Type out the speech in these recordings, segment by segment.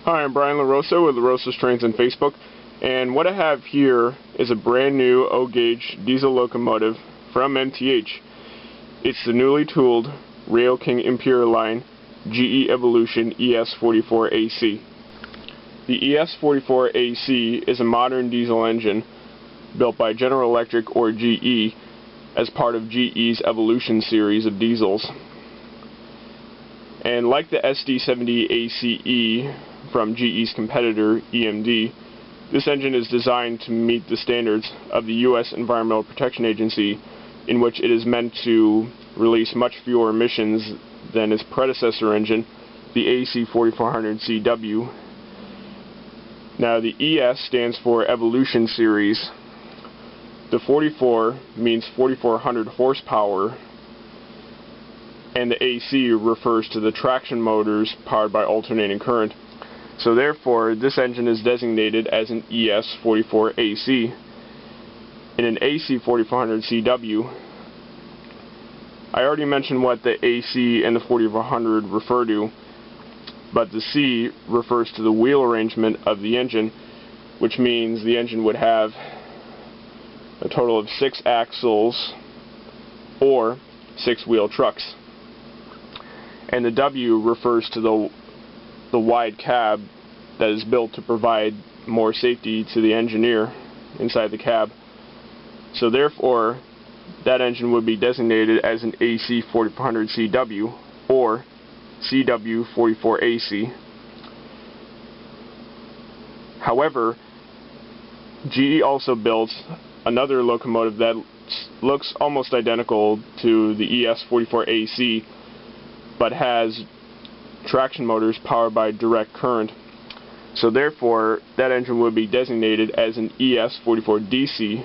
Hi, I'm Brian LaRosa with LaRosa's Trains on Facebook, and what I have here is a brand new O-gauge diesel locomotive from MTH. It's the newly tooled RailKing Imperial line GE Evolution ES44AC. The ES44AC is a modern diesel engine built by General Electric or GE as part of GE's Evolution series of diesels. And like the SD70ACE from GE's competitor EMD, this engine is designed to meet the standards of the U.S. Environmental Protection Agency, in which it is meant to release much fewer emissions than its predecessor engine, the ES44AC. Now the ES stands for Evolution Series. The 44 means 4400 horsepower, and the AC refers to the traction motors powered by alternating current. So therefore, this engine is designated as an ES44AC. In an ES4400CW, I already mentioned what the AC and the 4400 refer to, but the C refers to the wheel arrangement of the engine, which means the engine would have a total of 6 axles or 6-wheel trucks. And the W refers to the wide cab that is built to provide more safety to the engineer inside the cab. So therefore, that engine would be designated as an AC4400CW or CW44AC. However, GE also built another locomotive that looks almost identical to the ES44AC, but has traction motors powered by direct current. So therefore, that engine would be designated as an ES44DC.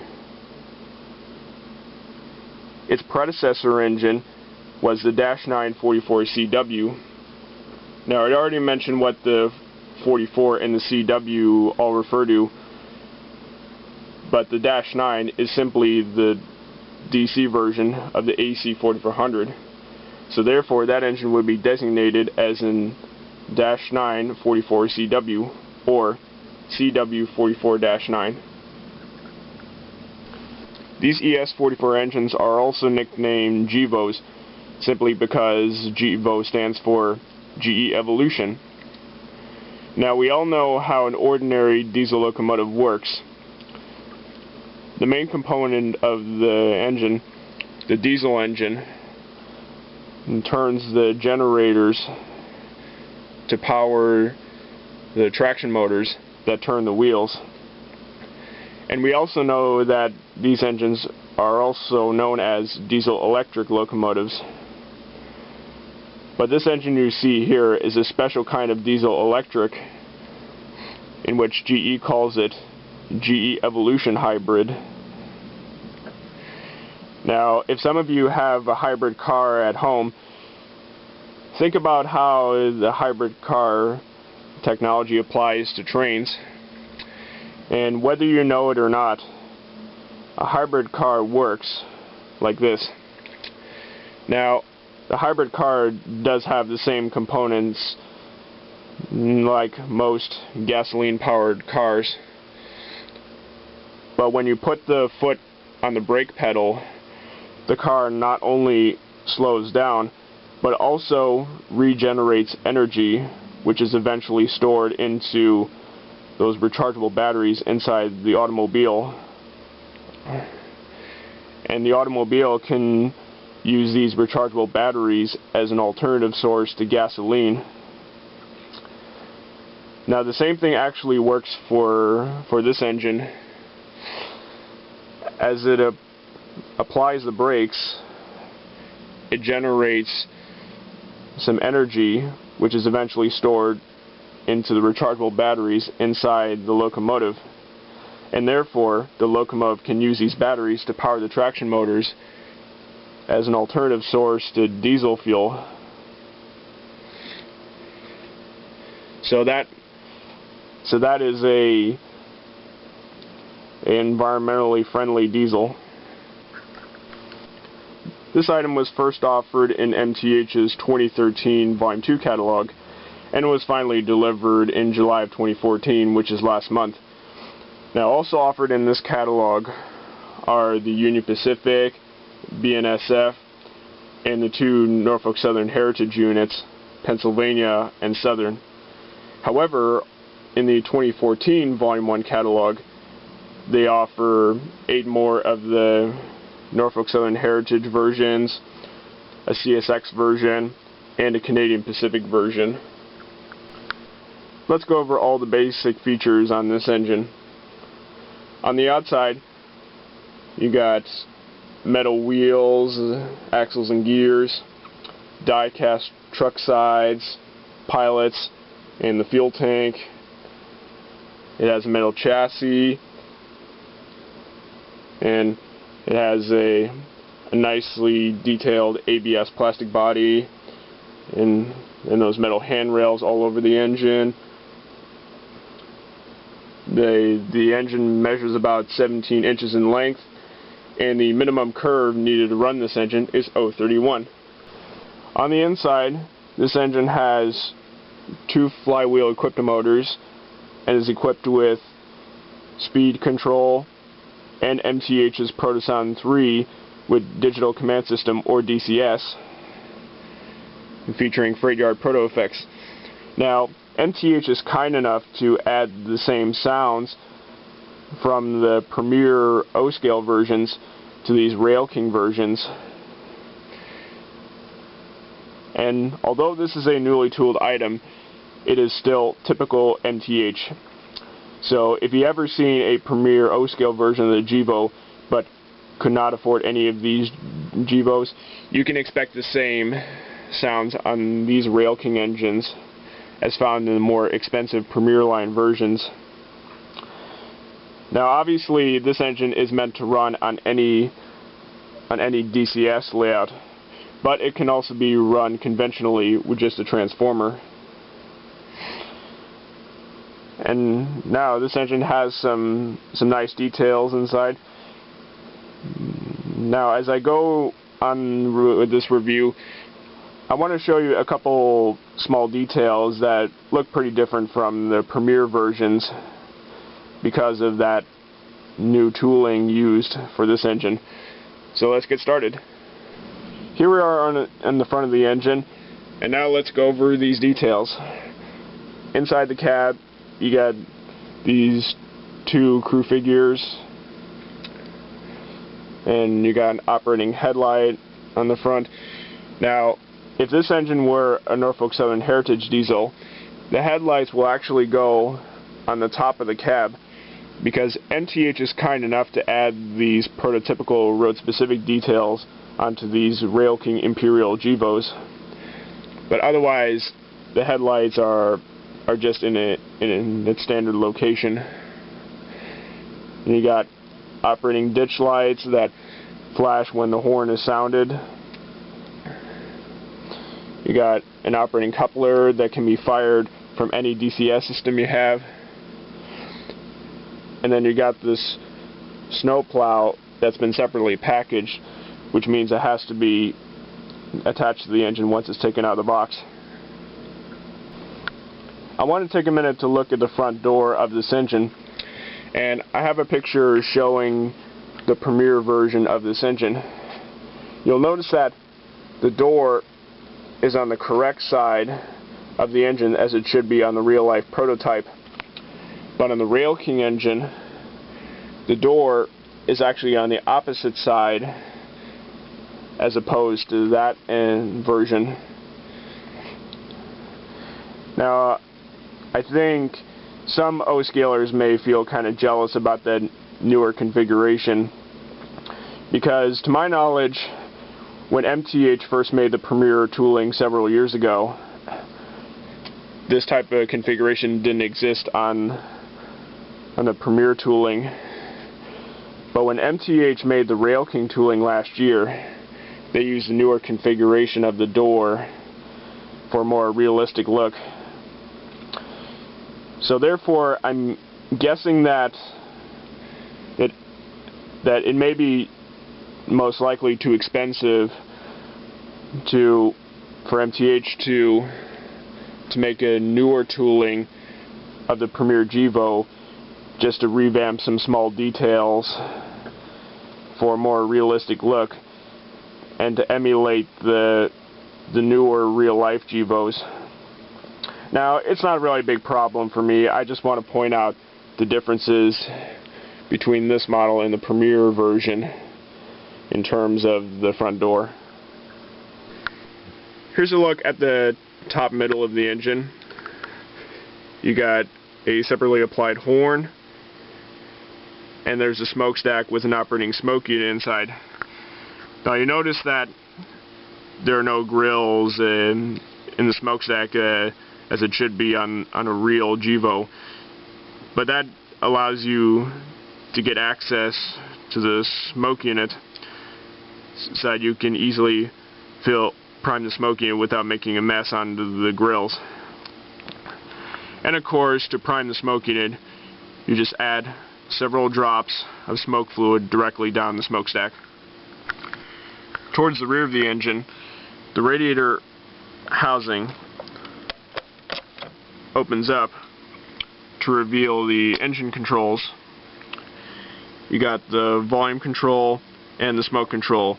Its predecessor engine was the -9 44CW. Now, I already mentioned what the 44 and the CW all refer to, but the -9 is simply the DC version of the AC4400. So therefore, that engine would be designated as an -9 44CW or CW44-9. These ES44 engines are also nicknamed GEVOs, simply because GEVO stands for GE Evolution. Now, we all know how an ordinary diesel locomotive works. The main component of the engine, the diesel engine, turns the generators to power the traction motors that turn the wheels. And we also know that these engines are also known as diesel-electric locomotives. But this engine you see here is a special kind of diesel-electric, in which GE calls it GE Evolution Hybrid. Now, if some of you have a hybrid car at home, think about how the hybrid car technology applies to trains. And whether you know it or not, a hybrid car works like this. Now, the hybrid car does have the same components like most gasoline-powered cars. But when you put the foot on the brake pedal, the car not only slows down, but also regenerates energy, which is eventually stored into those rechargeable batteries inside the automobile. And the automobile can use these rechargeable batteries as an alternative source to gasoline. Now, the same thing actually works for this engine. As it applies the brakes, it generates some energy, which is eventually stored into the rechargeable batteries inside the locomotive. And therefore, the locomotive can use these batteries to power the traction motors as an alternative source to diesel fuel. So that is a environmentally friendly diesel. This item was first offered in MTH's 2013 Volume 2 catalog, and was finally delivered in July of 2014, which is last month. Now, also offered in this catalog are the Union Pacific, BNSF, and the two Norfolk Southern Heritage units, Pennsylvania and Southern. However, in the 2014 Volume 1 catalog, they offer 8 more of the Norfolk Southern Heritage versions, a CSX version, and a Canadian Pacific version. Let's go over all the basic features on this engine. On the outside, you got metal wheels, axles and gears, die-cast truck sides, pilots, and the fuel tank. It has a metal chassis, and it has a nicely detailed ABS plastic body and those metal handrails all over the engine. The engine measures about 17 inches in length, and the minimum curve needed to run this engine is 0.31. On the inside, this engine has 2 flywheel equipped motors and is equipped with speed control and MTH's Protosound 3 with Digital Command System, or DCS, featuring freight yard proto effects. Now, MTH is kind enough to add the same sounds from the Premier O-scale versions to these RailKing versions. And although this is a newly tooled item, it is still typical MTH. So if you ever seen a Premier O-scale version of the GEVO but could not afford any of these GEVOs, you can expect the same sounds on these RailKing engines as found in the more expensive Premier line versions. Now, obviously, this engine is meant to run on any DCS layout, but it can also be run conventionally with just a transformer. And now this engine has some nice details inside. Now, as I go on with this review, I want to show you a couple small details that look pretty different from the Premier versions because of that new tooling used for this engine. So let's get started. Here we are on the front of the engine, and now let's go over these details. Inside the cab, you got these 2 crew figures, and you got an operating headlight on the front. Now, if this engine were a Norfolk Southern Heritage diesel, the headlights will actually go on the top of the cab, because MTH is kind enough to add these prototypical road-specific details onto these RailKing Imperial GEVOs. But otherwise, the headlights are just in its standard location. And you got operating ditch lights that flash when the horn is sounded. You got an operating coupler that can be fired from any DCS system you have. And then you got this snow plow that's been separately packaged, which means it has to be attached to the engine once it's taken out of the box. I want to take a minute to look at the front door of this engine, and I have a picture showing the Premier version of this engine. You'll notice that the door is on the correct side of the engine as it should be on the real-life prototype. But on the RailKing engine, the door is actually on the opposite side as opposed to that version. Now, I think some O-scalers may feel kind of jealous about that newer configuration, because to my knowledge, when MTH first made the Premier tooling several years ago, this type of configuration didn't exist on the Premier tooling. But when MTH made the RailKing tooling last year, they used a newer configuration of the door for a more realistic look. So therefore, I'm guessing that it may be most likely too expensive for MTH to to make a newer tooling of the Premier Gevo, just to revamp some small details for a more realistic look and to emulate the newer real-life Gevos. Now, it's not really a big problem for me. I just want to point out the differences between this model and the Premier version in terms of the front door. Here's a look at the top middle of the engine. You got a separately applied horn, and there's a smokestack with an operating smoke unit inside. Now you notice that there are no grills in the smokestack as it should be on a real Gevo, but that allows you to get access to the smoke unit so that you can easily prime the smoke unit without making a mess on the grills. And of course, to prime the smoke unit, you just add several drops of smoke fluid directly down the smokestack. Towards the rear of the engine, the radiator housing opens up to reveal the engine controls. You got the volume control and the smoke control.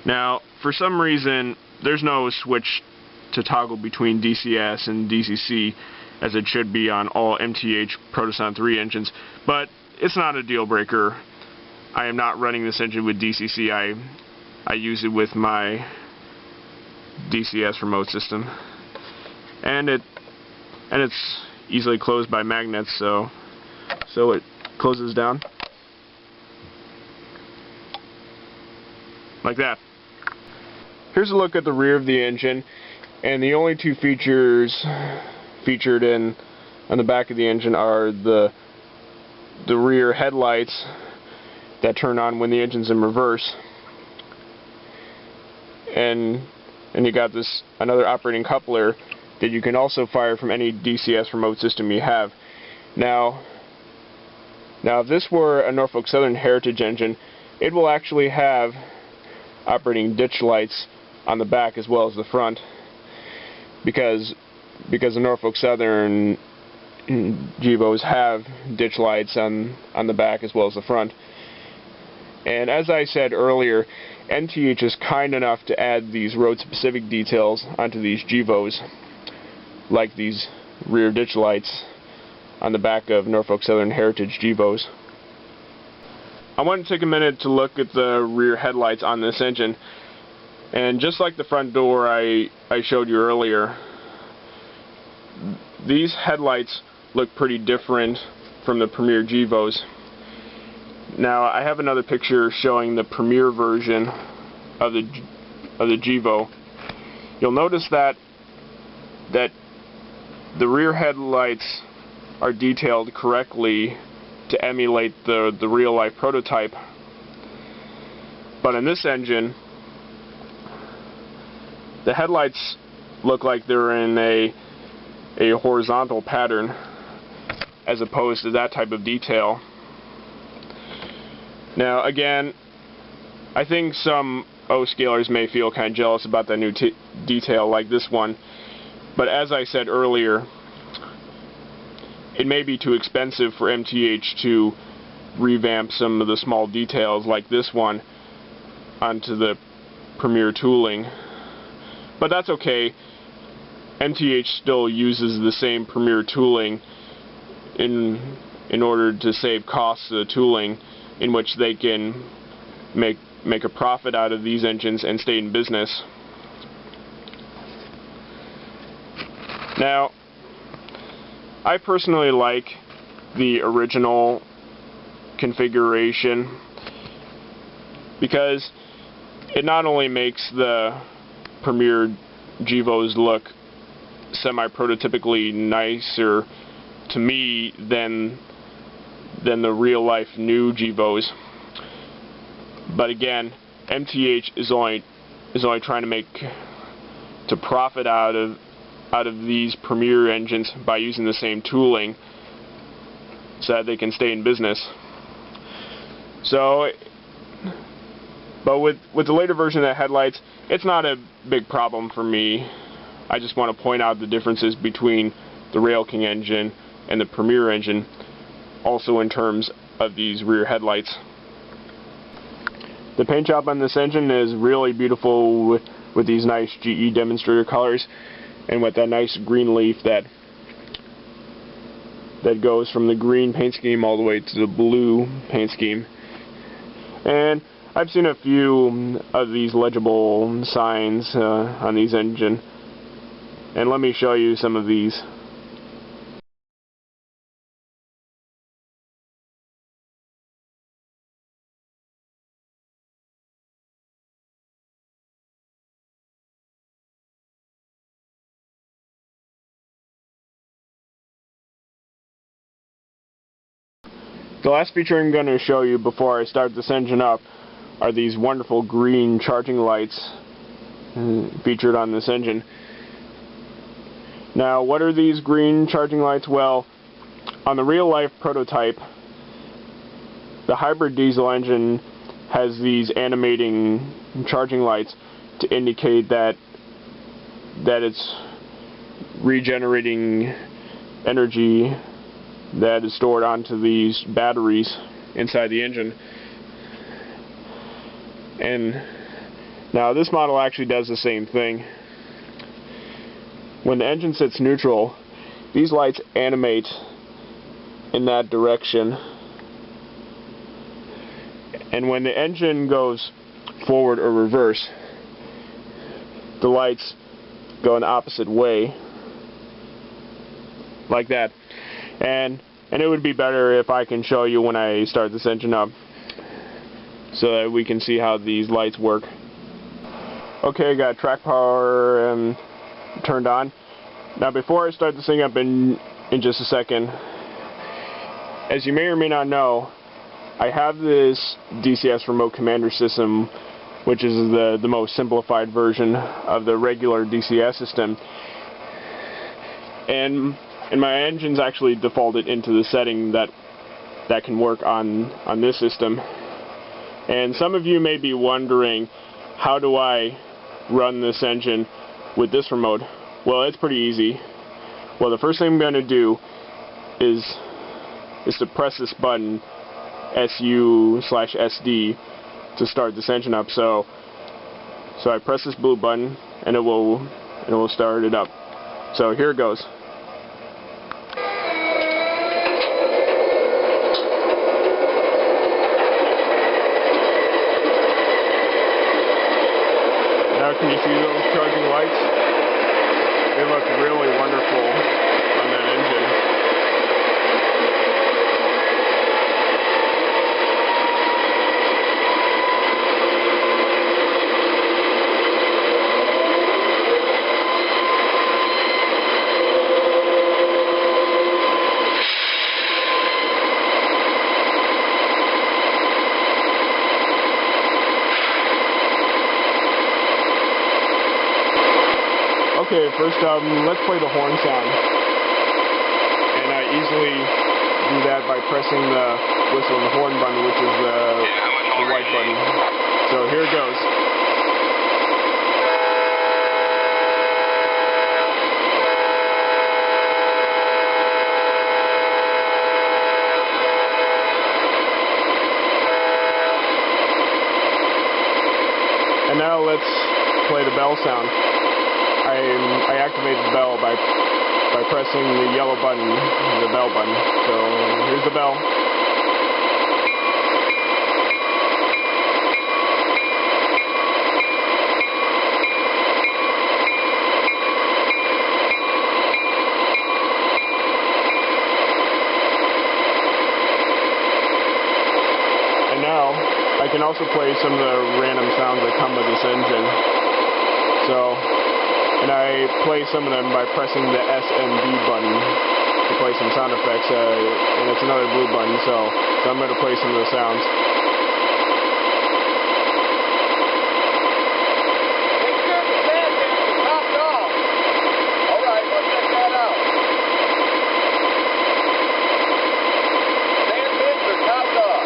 Now, for some reason, there's no switch to toggle between DCS and DCC as it should be on all MTH Protoson 3 engines, but it's not a deal breaker. I am not running this engine with DCC. I use it with my DCS remote system, and it's easily closed by magnets, so it closes down like that. Here's a look at the rear of the engine, and the only two features featured on the back of the engine are the rear headlights that turn on when the engine's in reverse, and you got another operating coupler that you can also fire from any DCS remote system you have. Now if this were a Norfolk Southern Heritage engine, it will actually have operating ditch lights on the back as well as the front, because the Norfolk Southern Gevos have ditch lights on the back as well as the front. And as I said earlier, MTH is kind enough to add these road-specific details onto these Gevos, like these rear ditch lights on the back of Norfolk Southern Heritage Gevos. I want to take a minute to look at the rear headlights on this engine, and just like the front door I showed you earlier, these headlights look pretty different from the Premier Gevos. Now I have another picture showing the Premier version of the Gevo. You'll notice that the rear headlights are detailed correctly to emulate the real-life prototype, but in this engine the headlights look like they're in a horizontal pattern as opposed to that type of detail. Now again, I think some O-scalers may feel kind of jealous about that new detail like this one, but as I said earlier, it may be too expensive for MTH to revamp some of the small details like this one onto the Premier tooling. But that's okay. MTH still uses the same Premier tooling in order to save costs of the tooling, in which they can make a profit out of these engines and stay in business. Now, I personally like the original configuration because it not only makes the Premier Gevos look semi-prototypically nicer to me than the real-life new Gevos, but again, MTH is only trying to profit out of these Premier engines by using the same tooling so that they can stay in business. So, but with the later version of the headlights, it's not a big problem for me I just want to point out the differences between the RailKing engine and the Premier engine, also in terms of these rear headlights. The paint job on this engine is really beautiful with these nice GE demonstrator colors, and with that nice green leaf that goes from the green paint scheme all the way to the blue paint scheme. And I've seen a few of these legible signs on these engines, and let me show you some of these. The last feature I'm going to show you before I start this engine up are these wonderful green charging lights featured on this engine. Now, what are these green charging lights? Well, on the real-life prototype, the hybrid diesel engine has these animating charging lights to indicate that it's regenerating energy that is stored onto these batteries inside the engine. And now this model actually does the same thing. When the engine sits neutral, these lights animate in that direction, and when the engine goes forward or reverse, the lights go in the opposite way, like that. And it would be better if I can show you when I start this engine up, so that we can see how these lights work. Okay, got track power turned on. Now, before I start this thing up in just a second, as you may or may not know, I have this DCS remote commander system, which is the most simplified version of the regular DCS system, and my engine's actually defaulted into the setting that can work on this system. And some of you may be wondering, how do I run this engine with this remote? Well, it's pretty easy. Well, the first thing I'm going to do is to press this button, SU/SD, to start this engine up. So I press this blue button, and it will start it up. So here it goes. Now, can you see those charging lights? They look really wonderful on that engine. Okay, first let's play the horn sound, and I easily do that by pressing the whistle and horn button, which is the white button. So here it goes. And now let's play the bell sound. I activate the bell by pressing the yellow button, the bell button. So here's the bell. And now I can also play some of the random sounds that come with this engine. And I play some of them by pressing the S and B button to play some sound effects, and it's another blue button, so I'm going to play some of the sounds. Make sure the fan vents are topped off. All right, I'll check that out. Fan vents are topped off.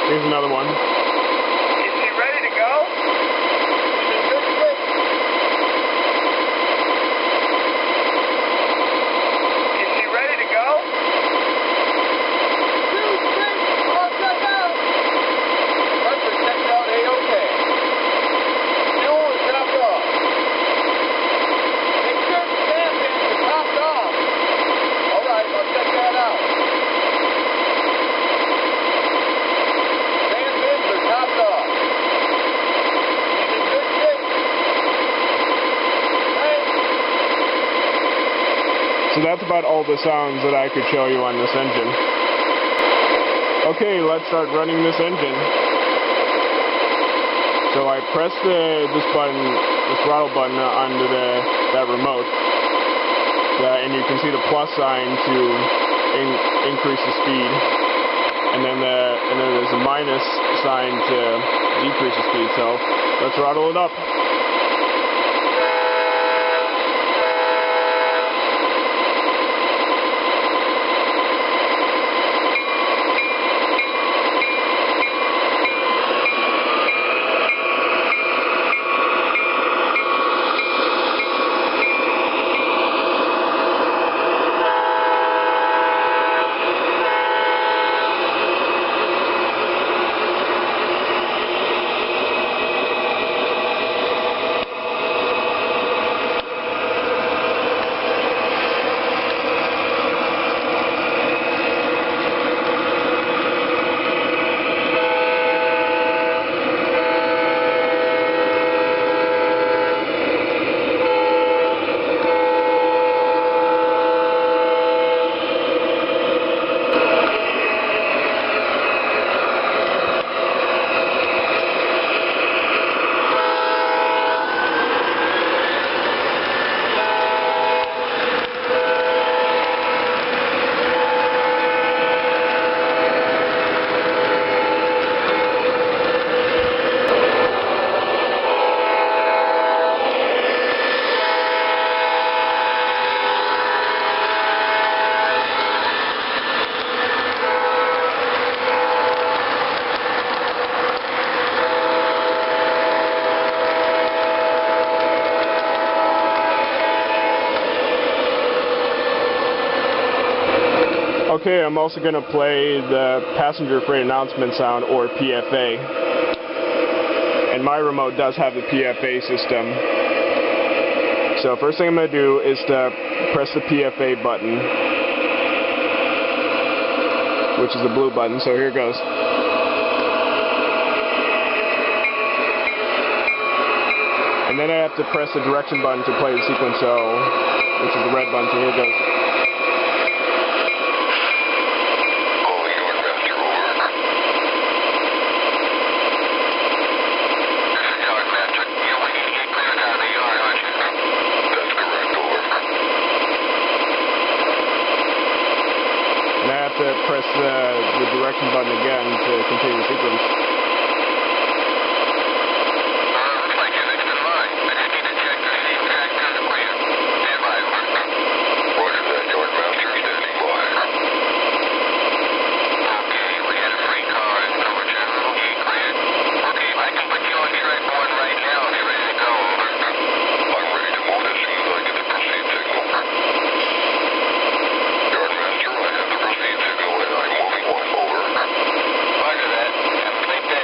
Here's another one. Is she ready to go? So that's about all the sounds that I could show you on this engine. Okay, let's start running this engine. So I press this throttle button onto that remote, and you can see the plus sign to increase the speed, and then there's a minus sign to decrease the speed. So let's throttle it up. Okay, I'm also going to play the passenger freight announcement sound, or PFA. And my remote does have the PFA system. So first thing I'm going to do is to press the PFA button, which is the blue button, so here it goes. And then I have to press the direction button to play the sequence, which is the red button, so here it goes. And I have to press the direction button again to continue the sequence. Looks like you're next in line. I just need to check to see if tractors are clear. Stand by. Roger that, Yardmaster. Standing by. Okay, we had a freight car in Silver Channel. You cleared. Okay, I can put you on track 1 right now if you're ready to go. I'm ready to move as soon as I get the proceed signal. Yardmaster, I have the proceed signal and I'm moving on. Over. Roger that. Complete that.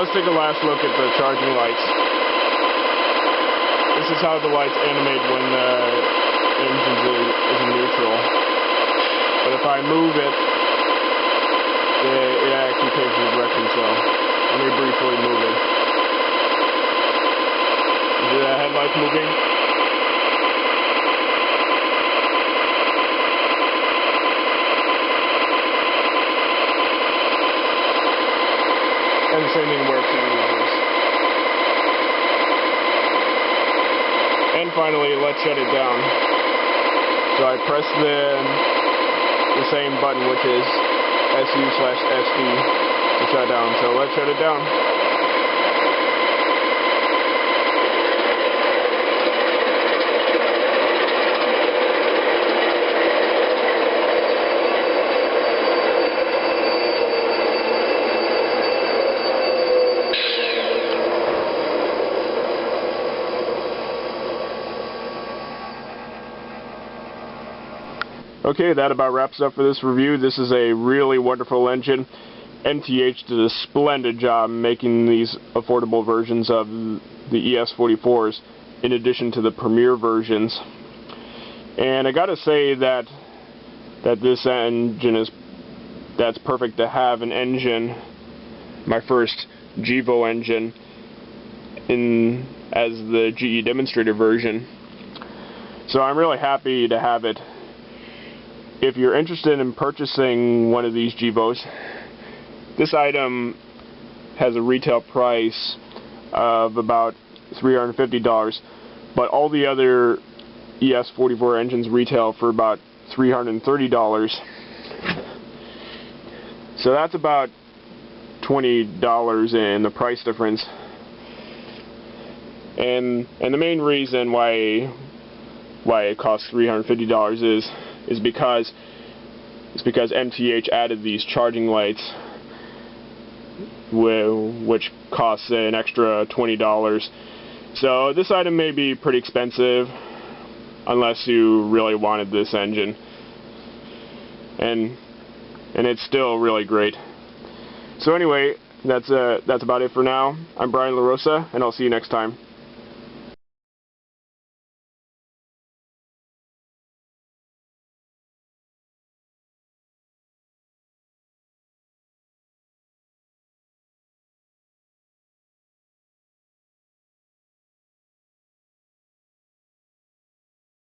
let's take a last look at the charging lights. This is how the lights animate when the engine is in neutral. But if I move it, it actually changes the direction, so let me briefly move it. You see the headlights moving? And the same thing works in reverse. And finally, let's shut it down. So I press the same button, which is SU/SD, to shut down. So let's shut it down. Okay, that about wraps up for this review. This is a really wonderful engine. MTH did a splendid job making these affordable versions of the ES44s in addition to the premier versions. And I gotta say that this engine that's perfect to have an engine, my first GEVO engine, as the GE demonstrator version. So I'm really happy to have it. If you're interested in purchasing one of these GEVOs, this item has a retail price of about $350, but all the other ES44 engines retail for about $330. So that's about $20 in the price difference. And the main reason why it costs $350 is because MTH added these charging lights, which costs an extra $20. So this item may be pretty expensive unless you really wanted this engine, and it's still really great. So anyway, that's about it for now. I'm Brian LaRosa, and I'll see you next time.